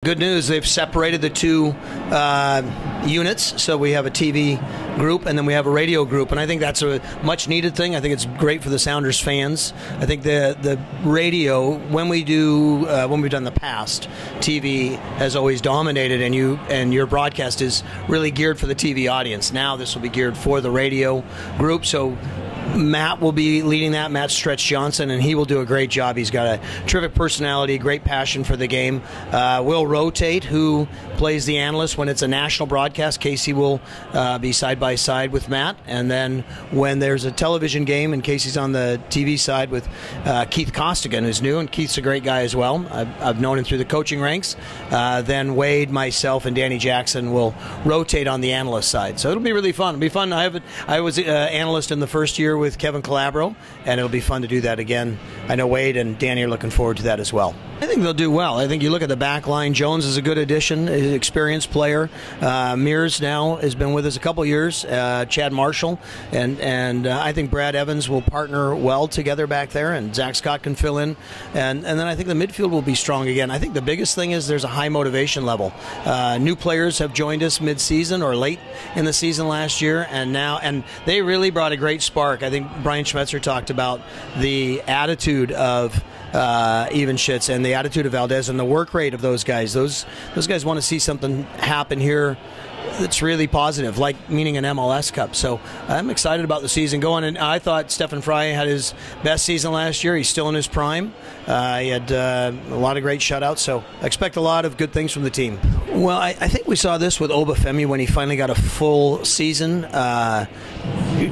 good news, they've separated the two units, so we have a TV group and then we have a radio group, and I think that's a much needed thing. I think it's great for the Sounders fans. I think the radio, when we've done the past, TV has always dominated, and your broadcast is really geared for the TV audience. Now this will be geared for the radio group, so Matt will be leading that. Matt Stretch Johnson, and he will do a great job. He's got a terrific personality, great passion for the game. We'll rotate who plays the analyst when it's a national broadcast. Casey will be side by side with Matt, and then when there's a television game, and Casey's on the TV side with Keith Costigan, who's new, and Keith's a great guy as well. I've known him through the coaching ranks. Then Wade, myself, and Danny Jackson will rotate on the analyst side. So it'll be really fun. It'll be fun. I was an analyst in the first year with Kevin Calabro, and it'll be fun to do that again. I know Wade and Danny are looking forward to that as well. I think they'll do well. I think you look at the back line. Jones is a good addition, an experienced player. Mears now has been with us a couple years. Chad Marshall, and I think Brad Evans will partner well together back there, and Zach Scott can fill in. And then I think the midfield will be strong again. I think the biggest thing is there's a high motivation level. New players have joined us mid-season or late in the season last year, and they really brought a great spark. I think Brian Schmetzer talked about the attitude of Evenschitz and the attitude of Valdez and the work rate of those guys. Those guys want to see something happen here that's really positive, like meaning an MLS Cup. So I'm excited about the season going, and I thought Stephen Fry had his best season last year. He's still in his prime. He had a lot of great shutouts, so I expect a lot of good things from the team. Well, I think we saw this with Obafemi when he finally got a full season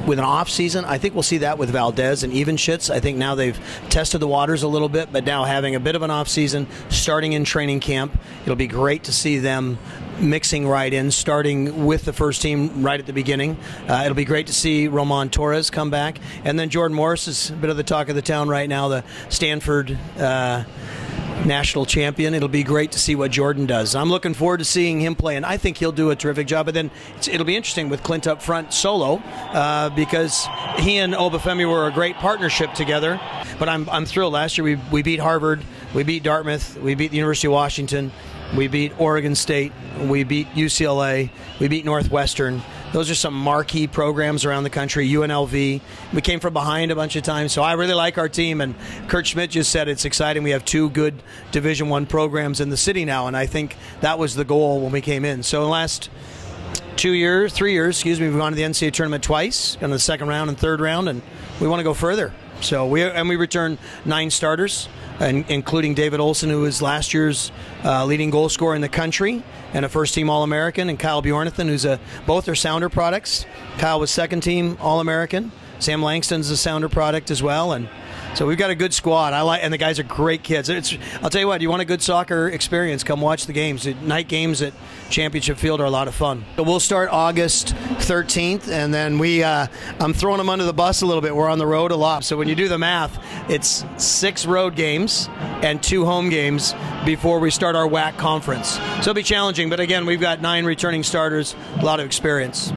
with an off season. I think we'll see that with Valdez and Evenschitz. I think now they've tested the waters a little bit, but now having a bit of an off season, starting in training camp, it'll be great to see them mixing right in, starting with the first team right at the beginning. It'll be great to see Roman Torres come back. And then Jordan Morris is a bit of the talk of the town right now, the Stanford national champion. It'll be great to see what Jordan does. I'm looking forward to seeing him play, and I think he'll do a terrific job. But then it'll be interesting with Clint up front solo because he and Obafemi were a great partnership together. But I'm thrilled. Last year we beat Harvard, we beat Dartmouth, we beat the University of Washington, we beat Oregon State, we beat UCLA, we beat Northwestern. Those are some marquee programs around the country. UNLV. We came from behind a bunch of times, so I really like our team. And Kurt Schmidt just said it's exciting. We have two good Division I programs in the city now, and I think that was the goal when we came in. So in the last 3 years, we've gone to the NCAA tournament twice, gone to the second round and third round, and we want to go further. So we returned 9 starters, including David Olson, who was last year's leading goal scorer in the country and a first-team All-American, and Kyle Bjornathan, who's both are Sounder products. Kyle was second-team All-American. Sam Langston's a Sounder product as well, and so we've got a good squad. And the guys are great kids. I'll tell you what, you want a good soccer experience, come watch the games. The night games at Championship Field are a lot of fun. So we'll start August 13th, and then I'm throwing them under the bus a little bit. We're on the road a lot. So when you do the math, it's 6 road games and 2 home games before we start our WAC conference. So it'll be challenging, but again, we've got 9 returning starters, a lot of experience.